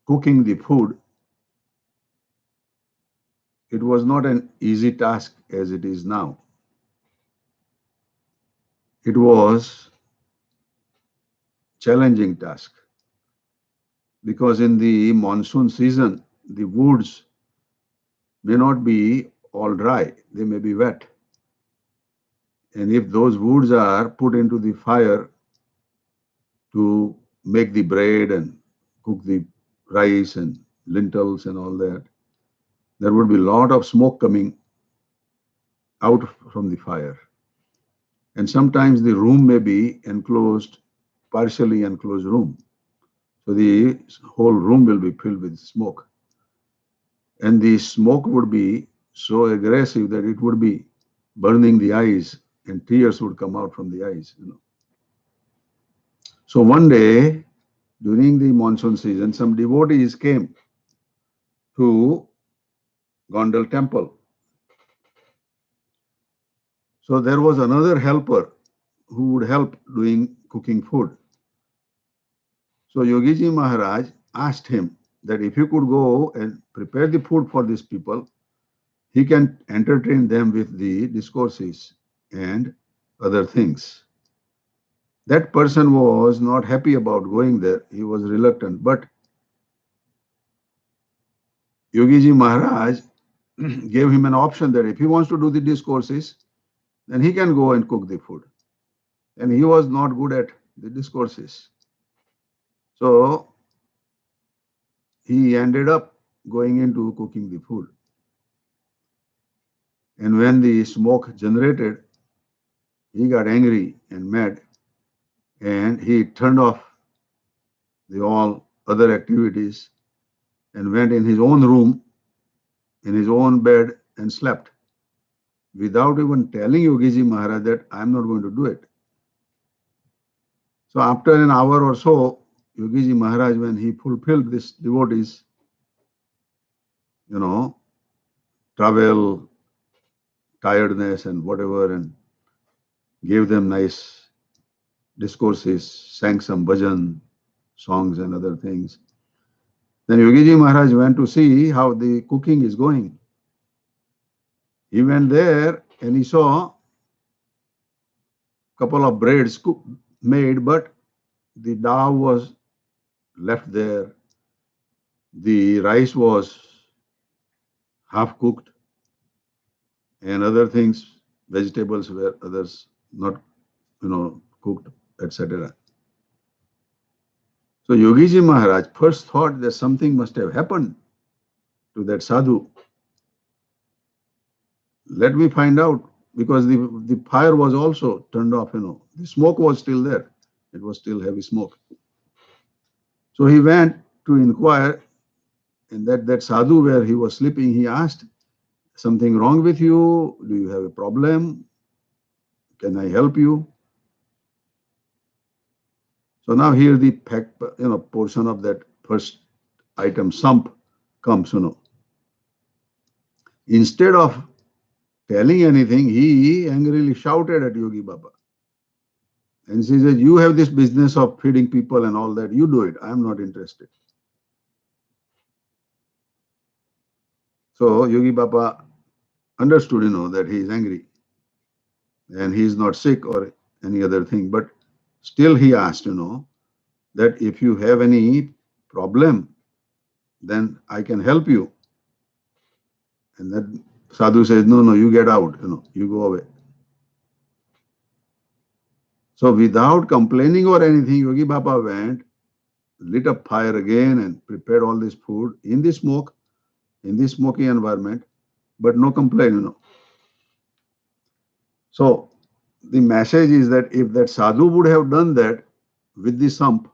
cooking the food, it was not an easy task as it is now. It was challenging task because in the monsoon season, the woods may not be all dry, they may be wet. And if those woods are put into the fire to make the bread and cook the rice and lentils and all that, there would be a lot of smoke coming out from the fire. And sometimes the room may be enclosed, partially enclosed room. So the whole room will be filled with smoke. And the smoke would be so aggressive that it would be burning the eyes and tears would come out from the eyes. So one day during the monsoon season, some devotees came to Gondal temple. So there was another helper who would help doing cooking food. So Yogiji Maharaj asked him that if he could go and prepare the food for these people, he can entertain them with the discourses and other things. That person was not happy about going there. He was reluctant. But Yogiji Maharaj gave him an option that if he wants to do the discourses, then he can go and cook the food. And he was not good at the discourses. So he ended up going into cooking the food. And when the smoke generated, he got angry and mad, and he turned off the all other activities and went in his own room, in his own bed, and slept without even telling Yogiji Maharaj that I am not going to do it. So after an hour or so, Yogiji Maharaj, when he fulfilled this devotees, travel, tiredness and whatever, and gave them nice discourses, sang some bhajan songs and other things. Then Yogiji Maharaj went to see how the cooking is going. He went there and he saw a couple of breads made, but the dough was left there. The rice was half cooked and other things, vegetables were others not, cooked, etc. So Yogiji Maharaj first thought that something must have happened to that sadhu. Let me find out, because the fire was also turned off, the smoke was still there. It was still heavy smoke. So he went to inquire, and that sadhu where he was sleeping, he asked, something wrong with you? Do you have a problem? Can I help you? So now here the portion of that first item, sump, comes. Instead of telling anything, he angrily shouted at Yogi Baba. And she said, you have this business of feeding people and all that, you do it. I am not interested. So Yogi Baba understood, that he is angry and he is not sick or any other thing. But still he asked, that if you have any problem, then I can help you. And Sadhu says, no, no, you get out, you go away. So without complaining or anything, Yogi Baba went, lit up fire again and prepared all this food in the smoke, in this smoky environment, but no complaint. So the message is that if that sadhu would have done that with the sump,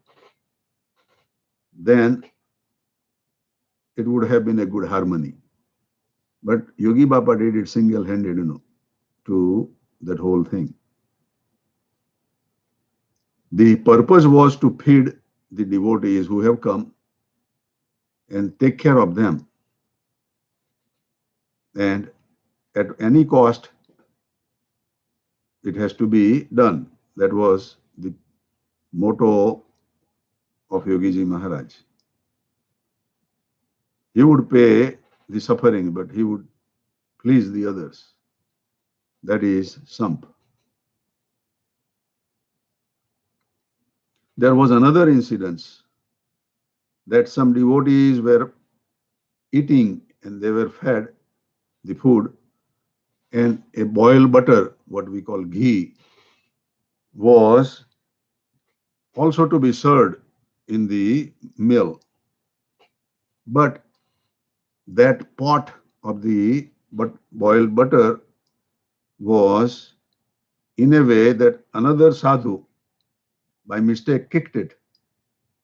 then it would have been a good harmony. But Yogi Baba did it single-handed, to that whole thing. The purpose was to feed the devotees who have come and take care of them. And at any cost, it has to be done. That was the motto of Yogiji Maharaj. He would pay the suffering, but he would please the others. That is Samp. There was another incident that some devotees were eating and they were fed the food, and a boiled butter, what we call ghee, was also to be served in the meal. But that pot of the boiled butter was in a way that another sadhu by mistake kicked it,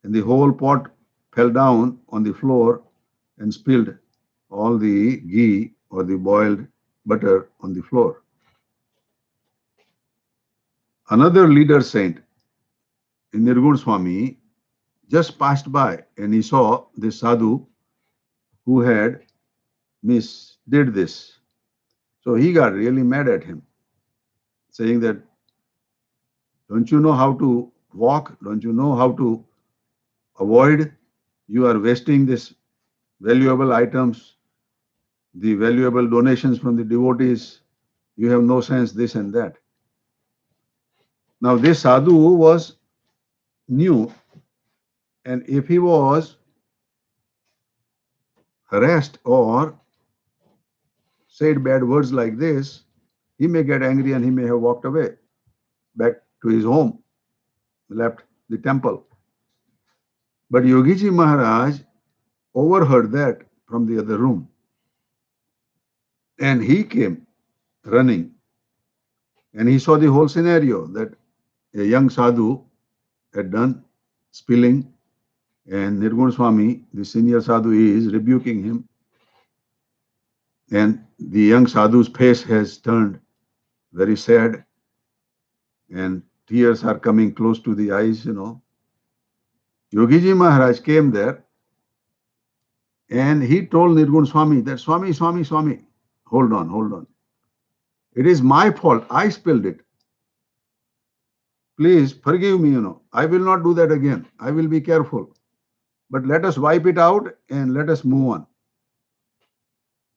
and the whole pot fell down on the floor and spilled all the ghee or the boiled butter on the floor. Another leader saint, Nirgun Swami, just passed by and he saw this sadhu who had did this. So he got really mad at him, saying that, don't you know how to walk? Don't you know how to avoid? You are wasting this valuable items, the valuable donations from the devotees. You have no sense, this and that. Now this sadhu was new, and if he was harassed or said bad words like this, he may get angry and he may have walked away back to his home, left the temple. But Yogiji Maharaj overheard that from the other room, and he came running, and he saw the whole scenario that a young sadhu had done spilling, and Nirgun Swami, the senior sadhu, is rebuking him, and the young sadhu's face has turned very sad, and tears are coming close to the eyes. Yogiji Maharaj came there, and he told Nirgun Swami that, Swami, Swami, Swami, hold on, hold on. It is my fault. I spilled it. Please forgive me, I will not do that again. I will be careful. But let us wipe it out and let us move on.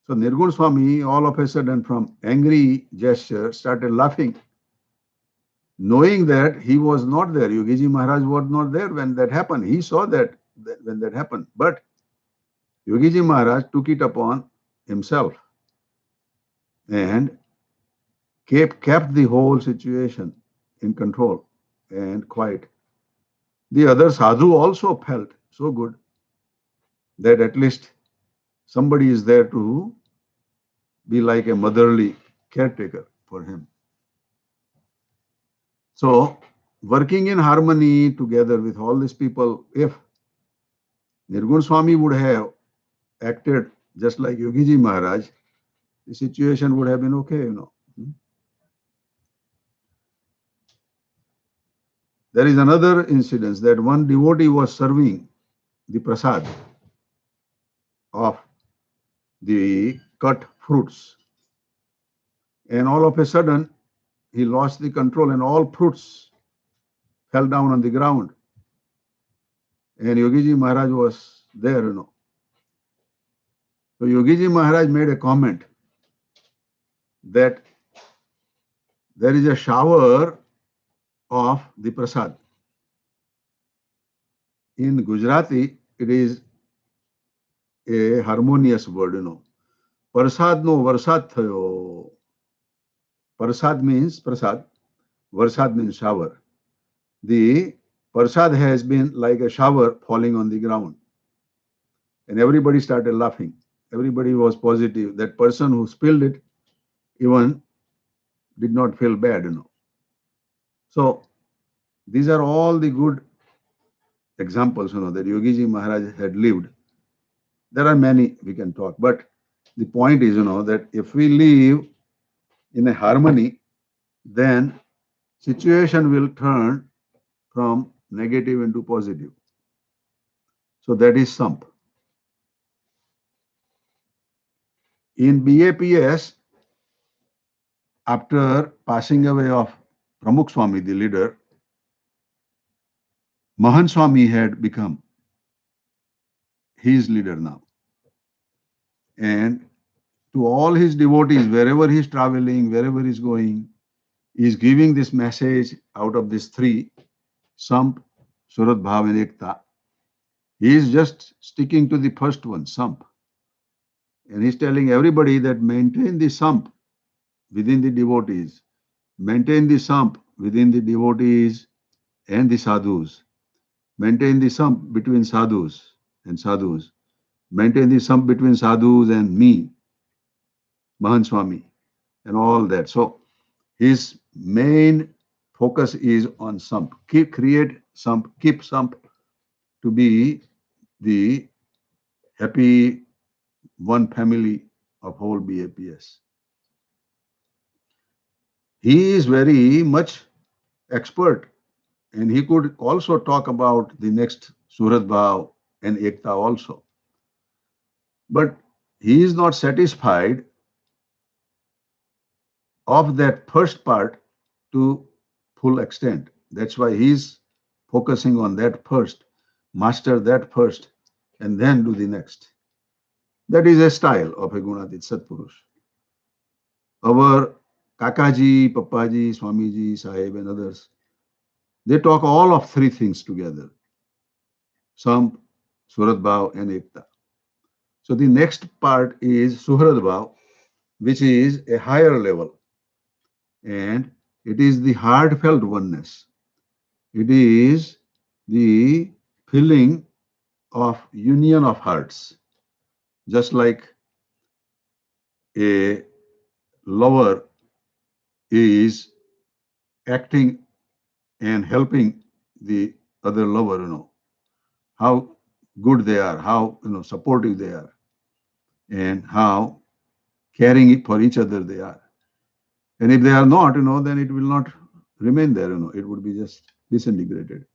So Nirgun Swami, all of a sudden, from angry gesture, started laughing, knowing that he was not there. Yogiji Maharaj was not there when that happened. He saw that when that happened. But Yogiji Maharaj took it upon himself and kept the whole situation in control and quiet. The other sadhu also felt so good that at least somebody is there to be like a motherly caretaker for him. So, working in harmony together with all these people, if Nirgun Swami would have acted just like Yogiji Maharaj, the situation would have been okay. There is another incident that one devotee was serving the prasad of the cut fruits, and all of a sudden he lost the control and all fruits fell down on the ground, and Yogiji Maharaj was there. So Yogiji Maharaj made a comment that there is a shower of the prasad. In Gujarati, it is a harmonious word, પ્રસાદનો વરસાદ થયો. Prasad means prasad. Varsad means shower. The prasad has been like a shower falling on the ground. And everybody started laughing. Everybody was positive. That person who spilled it even did not feel bad. So these are all the good examples, that Yogiji Maharaj had lived. There are many we can talk, but the point is, that if we live in a harmony, then situation will turn from negative into positive. So that is Samp. In BAPS, after passing away of Pramukh Swami, the leader, Mahan Swami had become his leader now. And to all his devotees, wherever he's traveling, wherever he's going, he's giving this message out of these three, Samp, Surat Bhav and Ekta. He is just sticking to the first one, Samp. And he's telling everybody that maintain the Samp within the devotees, maintain the Samp within the devotees and the sadhus, maintain the Samp between sadhus and sadhus, maintain the Samp between sadhus and me, Mahan Swami, and all that. So his main focus is on Samp. Create Samp, keep Samp to be the happy one family of whole BAPS. He is very much expert, and he could also talk about the next Surat Bhav and Ekta also. But he is not satisfied of that first part to full extent. That's why he is focusing on that first, master that first, and then do the next. That is a style of a Gunatit Satpurush. Our Kakaji, Papaji, Swamiji, Sahib, and others, they talk all of three things together: Samp, Surat Bhav, and Ekta. So the next part is Suhrad Bhav, which is a higher level, and it is the heartfelt oneness. It is the feeling of union of hearts, just like a lover is acting and helping the other lover, how good they are, how supportive they are, and how caring for each other they are. And if they are not, then it will not remain there, it would be just disintegrated.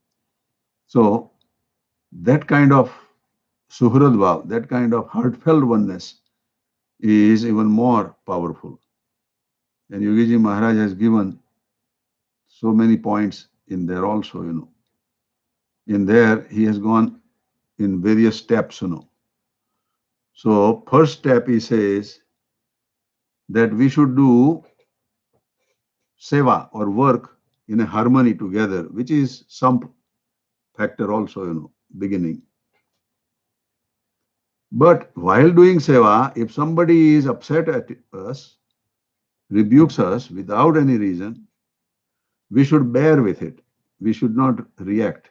So that kind of suhrad bhav, that kind of heartfelt oneness is even more powerful. And Yogiji Maharaj has given so many points in there also, In there, he has gone in various steps, So first step, he says that we should do seva or work in a harmony together, which is some factor also, beginning. But while doing seva, if somebody is upset at us, rebukes us without any reason, we should bear with it. We should not react,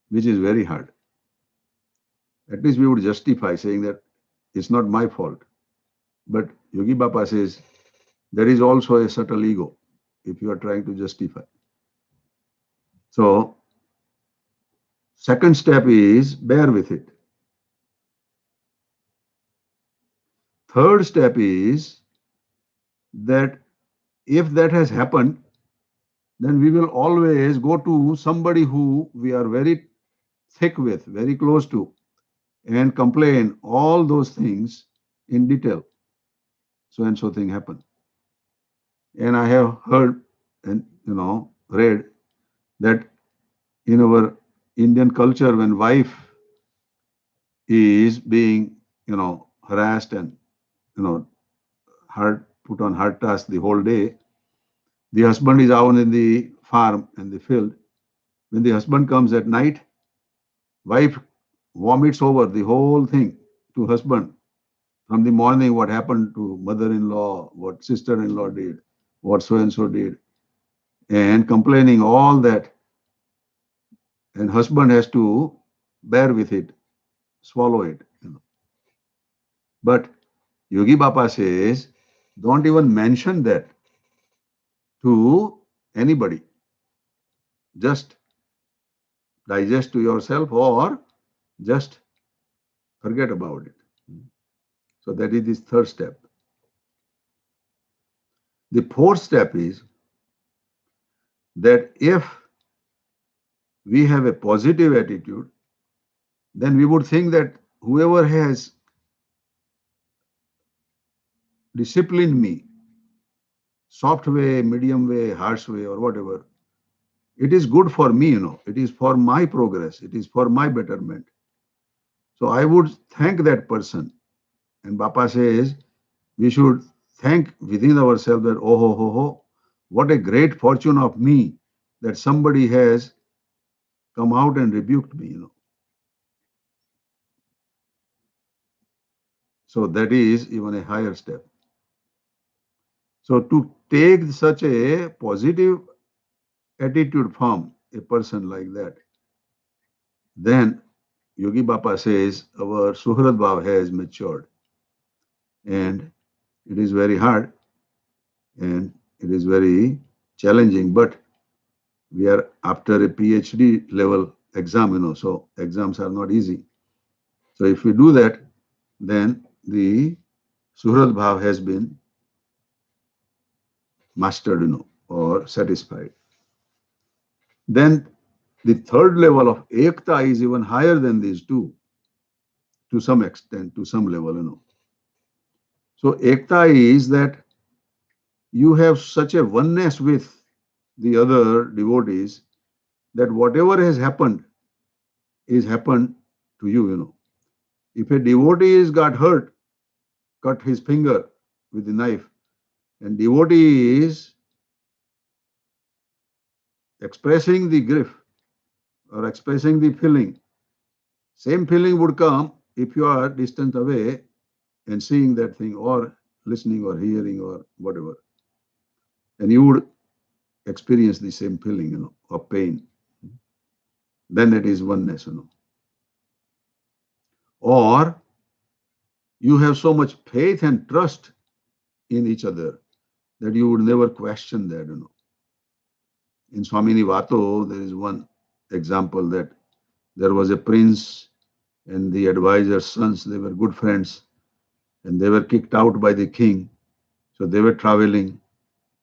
which is very hard. At least we would justify saying that it's not my fault. But Yogi Baba says there is also a subtle ego if you are trying to justify. So, second step is bear with it. Third step is that if that has happened, then we will always go to somebody who we are very thick with, very close to, and complain all those things in detail. So and so thing happened. And I have heard and read that in our Indian culture, when wife is being harassed and hard put on hard task the whole day, the husband is out in the farm and the field. When the husband comes at night, wife vomits over the whole thing to husband from the morning what happened to mother-in-law, what sister-in-law did, what so-and-so did, and complaining all that. And husband has to bear with it, swallow it. But Yogi Baba says, don't even mention that to anybody. Just digest to yourself or just forget about it. So that is the third step. The fourth step is that if we have a positive attitude, then we would think that whoever has disciplined me, soft way, medium way, harsh way, or whatever, it is good for me, it is for my progress, it is for my betterment. So I would thank that person. And Bapa says we should thank within ourselves that, oh, ho, ho, ho, what a great fortune of me that somebody has come out and rebuked me. So that is even a higher step. So to take such a positive attitude from a person like that, then Yogi Baba says our Suhrat Bhav has matured. And it is very hard and it is very challenging, but we are after a PhD level exam, so exams are not easy. So if we do that, then the Suhrat Bhav has been mastered, or satisfied. Then the third level of Ekta is even higher than these two, to some extent, to some level. So Ekta is that you have such a oneness with the other devotees that whatever has happened is happened to you. If a devotee is got hurt, cut his finger with the knife, and devotee is expressing the grief or expressing the feeling, same feeling would come if you are distant away and seeing that thing or listening or hearing or whatever. And you would experience the same feeling, of pain. Then it is oneness. Or you have so much faith and trust in each other that you would never question that. In Swamini Vato, there is one example that there was a prince and the advisor's sons, they were good friends, and they were kicked out by the king. So they were traveling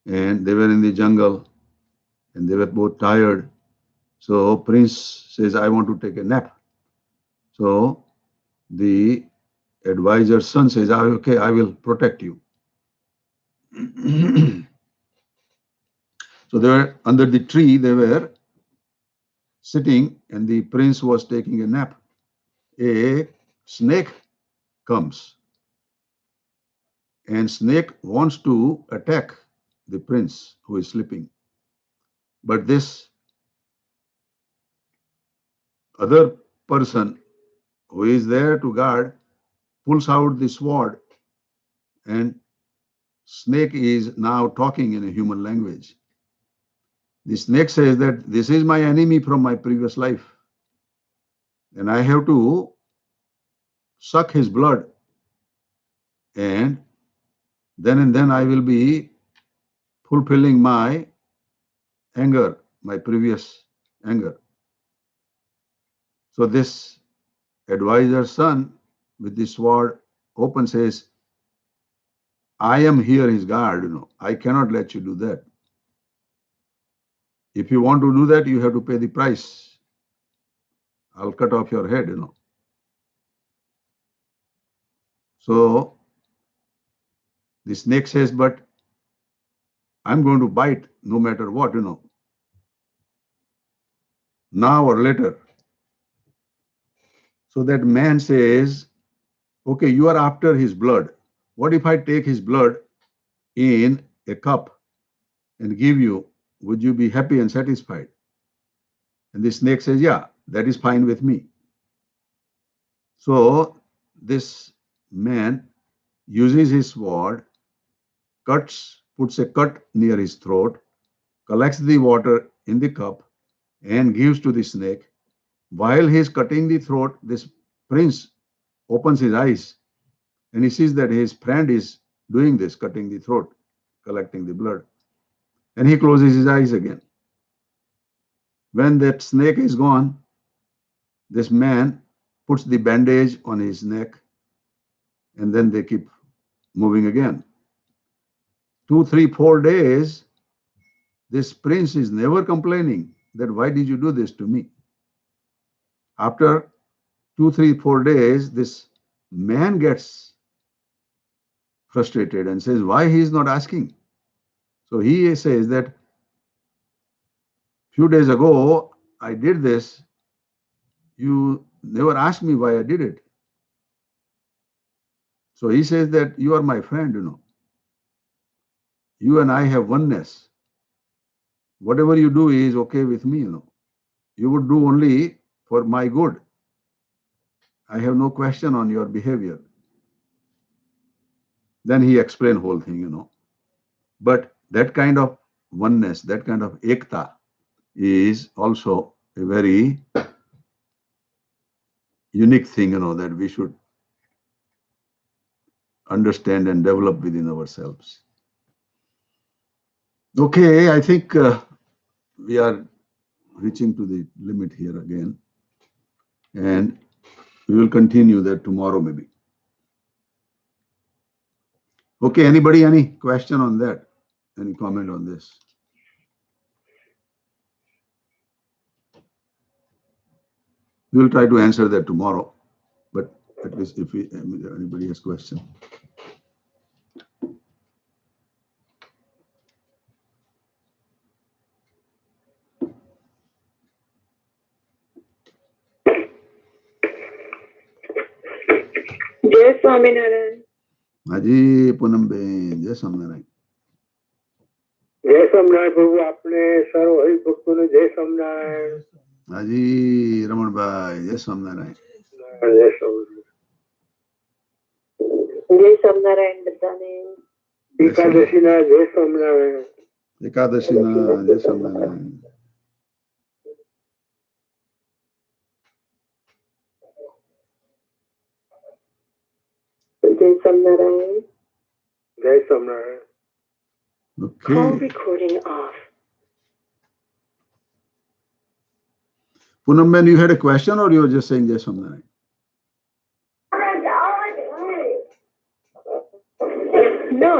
and they were in the jungle and they were both tired. So prince says, I want to take a nap. So the advisor's son says, okay, I will protect you. So they were under the tree, they were sitting, and the prince was taking a nap. A snake comes, and snake wants to attack the prince who is sleeping. But this other person who is there to guard pulls out the sword, and snake is now talking in a human language. The snake says that this is my enemy from my previous life, and I have to suck his blood, and then I will be fulfilling my anger, my previous anger. So this advisor's son with the sword open says, I am here his guard, I cannot let you do that. If you want to do that, you have to pay the price. I'll cut off your head. So the snake says, but I'm going to bite no matter what, now or later. So that man says, okay, you are after his blood. What if I take his blood in a cup and give you? Would you be happy and satisfied? And the snake says, yeah, that is fine with me. So this man uses his sword, puts a cut near his throat, collects the water in the cup, and gives to the snake. While he is cutting the throat, this prince opens his eyes and he sees that his friend is doing this, cutting the throat, collecting the blood. And he closes his eyes again. When that snake is gone, this man puts the bandage on his neck, and then they keep moving again. 2, 3, 4 days, this prince is never complaining that why did you do this to me? After 2, 3, 4 days, this man gets frustrated and says why he is not asking. So he says that few days ago I did this, you never asked me why I did it. So he says that you are my friend, you and I have oneness. Whatever you do is okay with me, you would do only for my good. I have no question on your behavior. Then he explained whole thing, but that kind of oneness, that kind of ekta is also a very unique thing, that we should understand and develop within ourselves. Okay, I think we are reaching to the limit here again, and we will continue that tomorrow maybe. Okay, anybody, any question on that? Any comment on this? We will try to answer that tomorrow, but at least if anybody has question. જય સ્વામિનારાયણ. હાજી પૂનમબેન, જય સ્વામિનારાયણ. જય સ્વામિનારાયણ પ્રભુ, આપણે સર્વ હરિભક્તોને જય સ્વામિનારાયણ. હાજી રમણભાઈ, જય સ્વામિનારાયણ. જય સ્વામિનારાયણ. જય સ્વામિનારાયણ બધાને. એકાદશીના જય સ્વામિનારાયણ. એકાદશીના જય સ્વામિનારાયણ. જય સ્વામિનારાયણ. જય Swaminarayan. Okay. Call recording off. Punamben, you had a question or you were just saying jai Swaminarayan? No,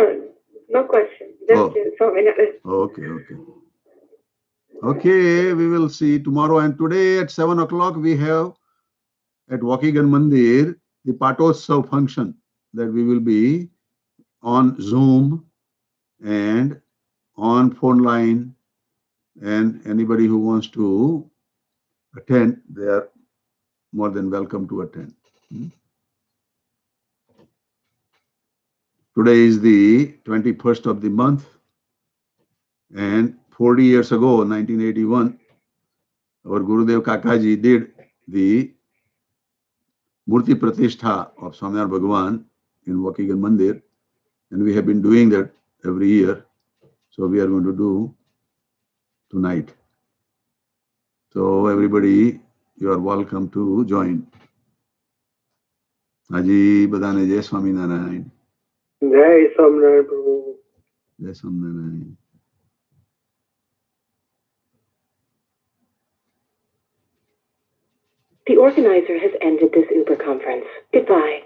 no question. Just Oh. Swaminarayan. Okay. Okay, we will see tomorrow, and today at 7 o'clock we have at Waukegan Mandir the Patotsav function that we will be on Zoom and on phone line, and anybody who wants to attend, they are more than welcome to attend. Today is the 21st of the month, and 40 years ago, 1981, our Gurudev Kakaji did the Murti Pratishtha of Swaminarayan Bhagavan in Waukegan Mandir, and we have been doing that every year. So we are going to do tonight. So everybody, you are welcome to join. Haji Badane Jai Swaminarayan. જય સ્વામિનારાયણ પ્રભુ. Jai Swaminarayan. The organizer has ended this Uber conference. Goodbye.